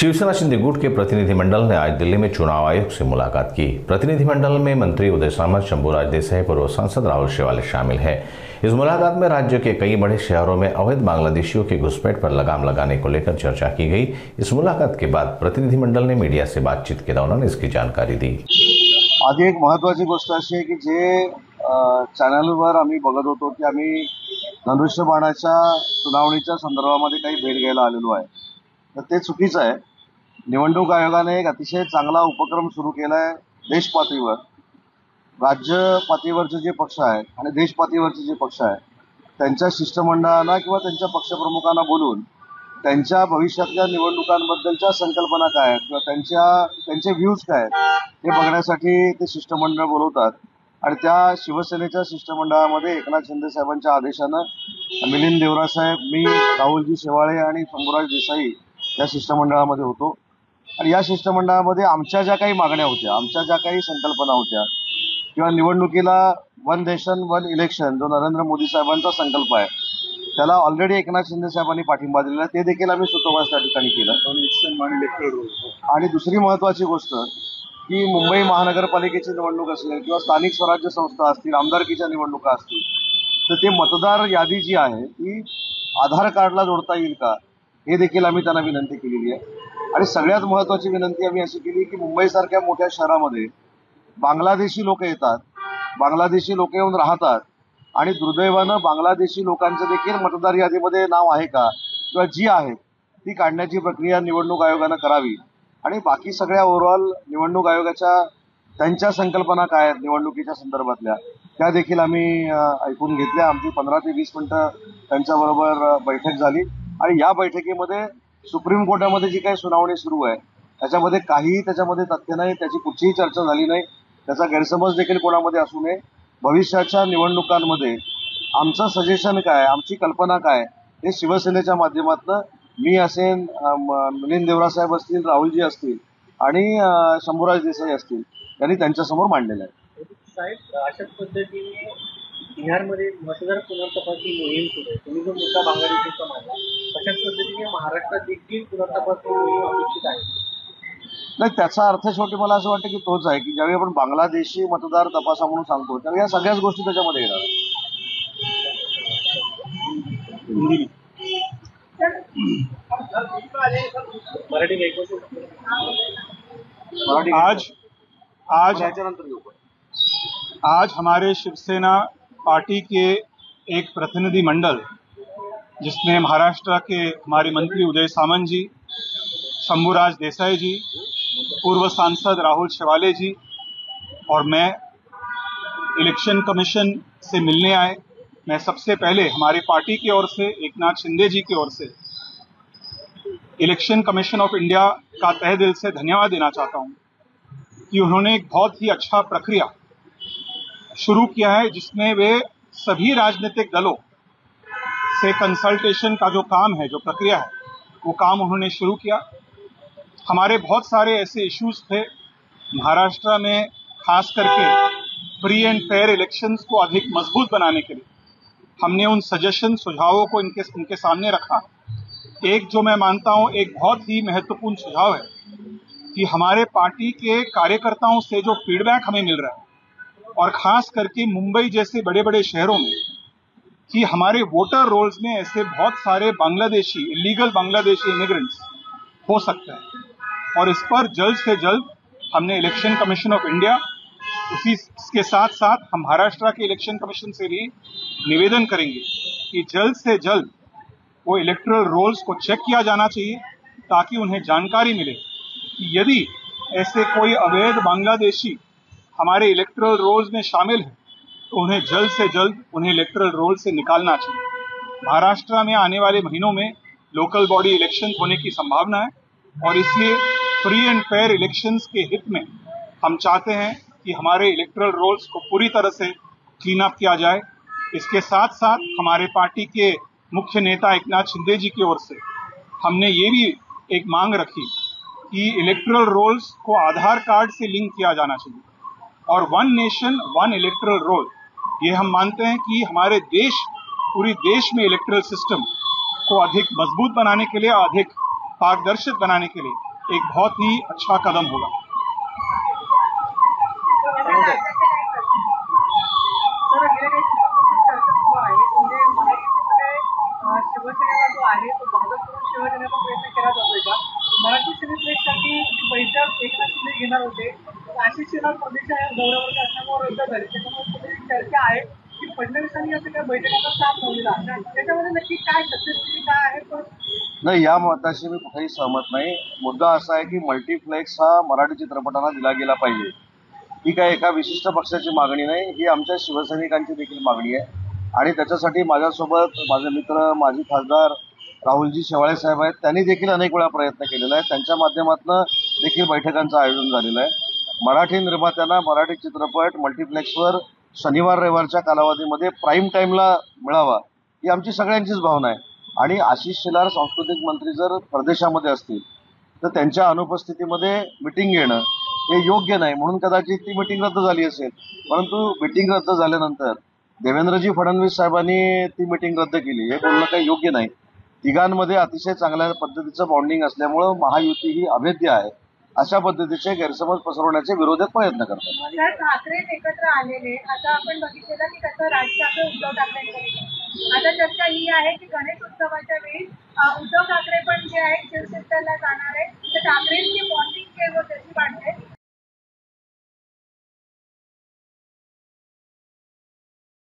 शिवसेना शिंदे गुट के प्रतिनिधिमंडल ने आज दिल्ली में चुनाव आयोग से मुलाकात की। प्रतिनिधिमंडल में मंत्री उदय सामंत, शंभूराज देसाई, पूर्व सांसद राहुल शेवाले शामिल हैं। इस मुलाकात में राज्य के कई बड़े शहरों में अवैध बांग्लादेशियों की घुसपैठ पर लगाम लगाने को लेकर चर्चा की गई। इस मुलाकात के बाद प्रतिनिधिमंडल ने मीडिया से बातचीत के दौरान इसकी जानकारी दी। आज एक महत्त्वाची गोष्ट अशी आहे की जे चॅनलवर आम्ही बघत होतो की आम्ही धनुष्यबाणाच्या सुनावणीच्या संदर्भामध्ये काही भेट घ्यायला आलेलो आहे, तर ते चुकीचं आहे। निवडणूक आयोगाने एक अतिशय चांगला उपक्रम सुरू केला आहे। देश पातळीवर, राज्य पातळीवरचे जे पक्ष आहेत आणि देश पातळीवरचे जे पक्ष आहेत त्यांच्या शिष्टमंडळांना किंवा त्यांच्या पक्षप्रमुखांना बोलून त्यांच्या भविष्यातल्या निवडणुकांबद्दलच्या संकल्पना काय आहेत किंवा त्यांचे व्ह्यूज काय आहेत हे बघण्यासाठी ते शिष्टमंडळ बोलवतात। आणि त्या शिवसेनेच्या शिष्टमंडळामध्ये एकनाथ शिंदे साहेबांच्या आदेशानं मिलिंद देवरासाहेब, मी, राहुलजी शेवाळे आणि शंभूराज देसाई या शिष्टमंडळामध्ये होतो। आणि या शिष्टमंडळामध्ये आमच्या ज्या काही मागण्या होत्या, आमच्या ज्या काही संकल्पना होत्या किंवा निवडणुकीला वन नेशन वन इलेक्शन जो नरेंद्र मोदी साहेबांचा संकल्प आहे त्याला ऑलरेडी एकनाथ शिंदे साहेबांनी पाठिंबा दिलेला आहे, ते देखील आम्ही स्वतःच त्या ठिकाणी केलं। आणि दुसरी महत्त्वाची गोष्ट की मुंबई महानगरपालिकेची निवडणूक असेल किंवा स्थानिक स्वराज्य संस्था असतील, आमदारकीच्या निवडणुका असतील, तर ते मतदार यादी जी आहे ती आधार कार्डला जोडता येईल का हे देखील आम्ही त्यांना विनंती केलेली आहे। आणि सगळ्यात महत्त्वाची विनंती आम्ही अशी केली की मुंबईसारख्या मोठ्या शहरामध्ये बांगलादेशी लोक येतात, बांगलादेशी लोक येऊन राहतात आणि दुर्दैवानं बांगलादेशी लोकांचं देखील मतदार यादीमध्ये नाव आहे का किंवा जी आहे ती काढण्याची प्रक्रिया निवडणूक आयोगानं करावी। आणि बाकी सगळ्या ओव्हरऑल निवडणूक आयोगाच्या त्यांच्या संकल्पना काय आहेत निवडणुकीच्या संदर्भातल्या त्या देखील आम्ही ऐकून घेतल्या। आमची 15 ते 20 मिनिटं त्यांच्याबरोबर बैठक झाली आणि या बैठकीमध्ये सुप्रीम कोर्टामध्ये जी काही सुनावणी सुरू आहे त्याच्यामध्ये काहीही त्याच्यामध्ये तथ्य नाही, त्याची कुठचीही चर्चा झाली नाही, त्याचा गैरसमज देखील कोणामध्ये असू नये। भविष्याच्या निवडणुकांमध्ये आमचं सजेशन काय, आमची कल्पना काय हे शिवसेनेच्या माध्यमातून मी असेन, मिलिंद देवरासाहेब असतील, राहुलजी असतील आणि शंभूराज देसाई असतील यांनी त्यांच्यासमोर मांडलेलं आहे। साहेब, अशाच पद्धतीने बिहारमध्ये मतदार पुनर्तपासणी मोहीम सुरू आहे। तुम्ही जो मुद्दा बांगलादेशचा मांडला अशाच पद्धतीने महाराष्ट्रात देखील पुनर्तपासणी मोहीम अपेक्षित आहे। नाही, त्याचा अर्थ शेवटी मला असं वाटतं की तोच आहे की ज्यावेळी आपण बांगलादेशी मतदार तपासा म्हणून सांगतो त्यावेळी या सगळ्याच गोष्टी त्याच्यामध्ये येणार आहेत। आज हमारे शिवसेना पार्टी के एक प्रतिनिधि मंडल जिसमें महाराष्ट्र के हमारे मंत्री उदय सामंत जी, शंभूराज देसाई जी, पूर्व सांसद राहुल शेवाले जी और मैं इलेक्शन कमीशन से मिलने आए। मैं सबसे पहले हमारे पार्टी की ओर से एकनाथ शिंदे जी की ओर से इलेक्शन कमीशन ऑफ इंडिया का तहे दिल से धन्यवाद देना चाहता हूं कि उन्होंने एक बहुत ही अच्छा प्रक्रिया शुरू किया है जिसमें वे सभी राजनीतिक दलों से कंसल्टेशन का जो काम है, जो प्रक्रिया है, वो काम उन्होंने शुरू किया। हमारे बहुत सारे ऐसे इश्यूज थे महाराष्ट्र में, खास करके फ्री एंड फेयर इलेक्शंस को अधिक मजबूत बनाने के लिए हमने उन सजेशन सुझावों को इनके सामने रखा। एक जो मैं मानता हूं एक बहुत ही महत्वपूर्ण सुझाव है कि हमारे पार्टी के कार्यकर्ताओं से जो फीडबैक हमें मिल रहा है और खास करके मुंबई जैसे बड़े बड़े शहरों में कि हमारे वोटर रोल्स में ऐसे बहुत सारे बांग्लादेशी, इलीगल बांग्लादेशी इमिग्रेंट्स हो सकते हैं और इस पर जल्द से जल्द हमने इलेक्शन कमीशन ऑफ इंडिया, इसके साथ साथ हम महाराष्ट्र के इलेक्शन कमीशन से भी निवेदन करेंगे कि जल्द से जल्द वो इलेक्टोरल रोल्स को चेक किया जाना चाहिए ताकि उन्हें जानकारी मिले कि यदि ऐसे कोई अवैध बांग्लादेशी हमारे इलेक्टोरल रोल्स में शामिल है तो उन्हें जल्द से जल्द उन्हें इलेक्टोरल रोल से निकालना चाहिए। महाराष्ट्र में आने वाले महीनों में लोकल बॉडी इलेक्शन होने की संभावना है और इसलिए फ्री एंड फेयर इलेक्शंस के हित में हम चाहते हैं कि हमारे इलेक्टोरल रोल्स को पूरी तरह से क्लीन अप किया जाए। इसके साथ साथ हमारे पार्टी के मुख्य नेता एकनाथ शिंदे जी की ओर से हमने ये भी एक मांग रखी कि इलेक्टोरल रोल्स को आधार कार्ड से लिंक किया जाना चाहिए और one nation one electoral roll, ये हम मानते हैं कि हमारे देश, पूरी देश में इलेक्टोरल सिस्टम को अधिक मजबूत बनाने के लिए, अधिक पारदर्शी बनाने के लिए एक बहुत ही अच्छा कदम होगा। सर गेल्या काही दिवसांपासून चर्चा सुरू आहे म्हणजे महायुतीमध्ये शिवसेनेला जो आहे तो भाजपकडून शिवसेनेचा प्रयत्न केला जातोय का? मराठी सिनेप्लेक्ससाठी बैठक एकनाथ शिंदे घेणार होते, आशिष शेलार परदेशी दौऱ्यावर असल्यामुळे रद्द झाली, त्याच्यामुळे थोडी चर्चा आहे की फडणवीसांनी असं काही बैठकांचा साथ नव्हता, त्याच्यामध्ये नक्की काय सत्यस्थिती काय आहे पण नाही, या मताशी मी कुठेही सहमत नाही. मुद्दा असा आहे की मल्टिप्लेक्स हा मराठी चित्रपटांना दिला गेला पाहिजे. ही काय एका विशिष्ट पक्षाची मागणी नाही, ही आमच्या शिवसैनिकांची देखील मागणी आहे. आणि त्याच्यासाठी माझ्यासोबत माझे मित्र माजी खासदार राहुलजी शेवाळे साहेब आहेत. त्यांनी देखील अनेक वेळा प्रयत्न केलेला आहे. त्यांच्या माध्यमातून देखील बैठकांचं आयोजन झालेलं आहे. मराठी निर्मात्यांना मराठी चित्रपट मल्टिप्लेक्सवर शनिवार रविवारच्या कालावधीमध्ये प्राईम टाईमला मिळावा ही आमची सगळ्यांचीच भावना आहे. आणि आशिष शेलार सांस्कृतिक मंत्री जर परदेशामध्ये असतील तर त्यांच्या अनुपस्थितीमध्ये मिटिंग घेणं हे योग्य नाही, म्हणून कदाचित ती मिटिंग रद्द झाली असेल. परंतु मिटिंग रद्द झाल्यानंतर देवेंद्रजी फडणवीस साहेबांनी ती मिटिंग रद्द केली हे बोलणं काही योग्य नाही. तिघांमध्ये अतिशय चांगल्या पद्धतीचं बॉन्डिंग असल्यामुळं महायुती ही अभेद्य आहे. अशा पद्धतीचे गैरसमज पसरवण्याचे विरोधक प्रयत्न करतात. सर ठाकरे एकत्र आलेले आता आपण बघितलेलं की कसं राज ठाकरे उद्धव ठाकरेंकडे आता चर्चा ही आहे की गणेश उत्सवाच्या वेळी उद्धव ठाकरे पण जे आहेत शिवसेनेला जाणार आहे तर ठाकरेंची बॉन्डिंग जे त्याची वाढते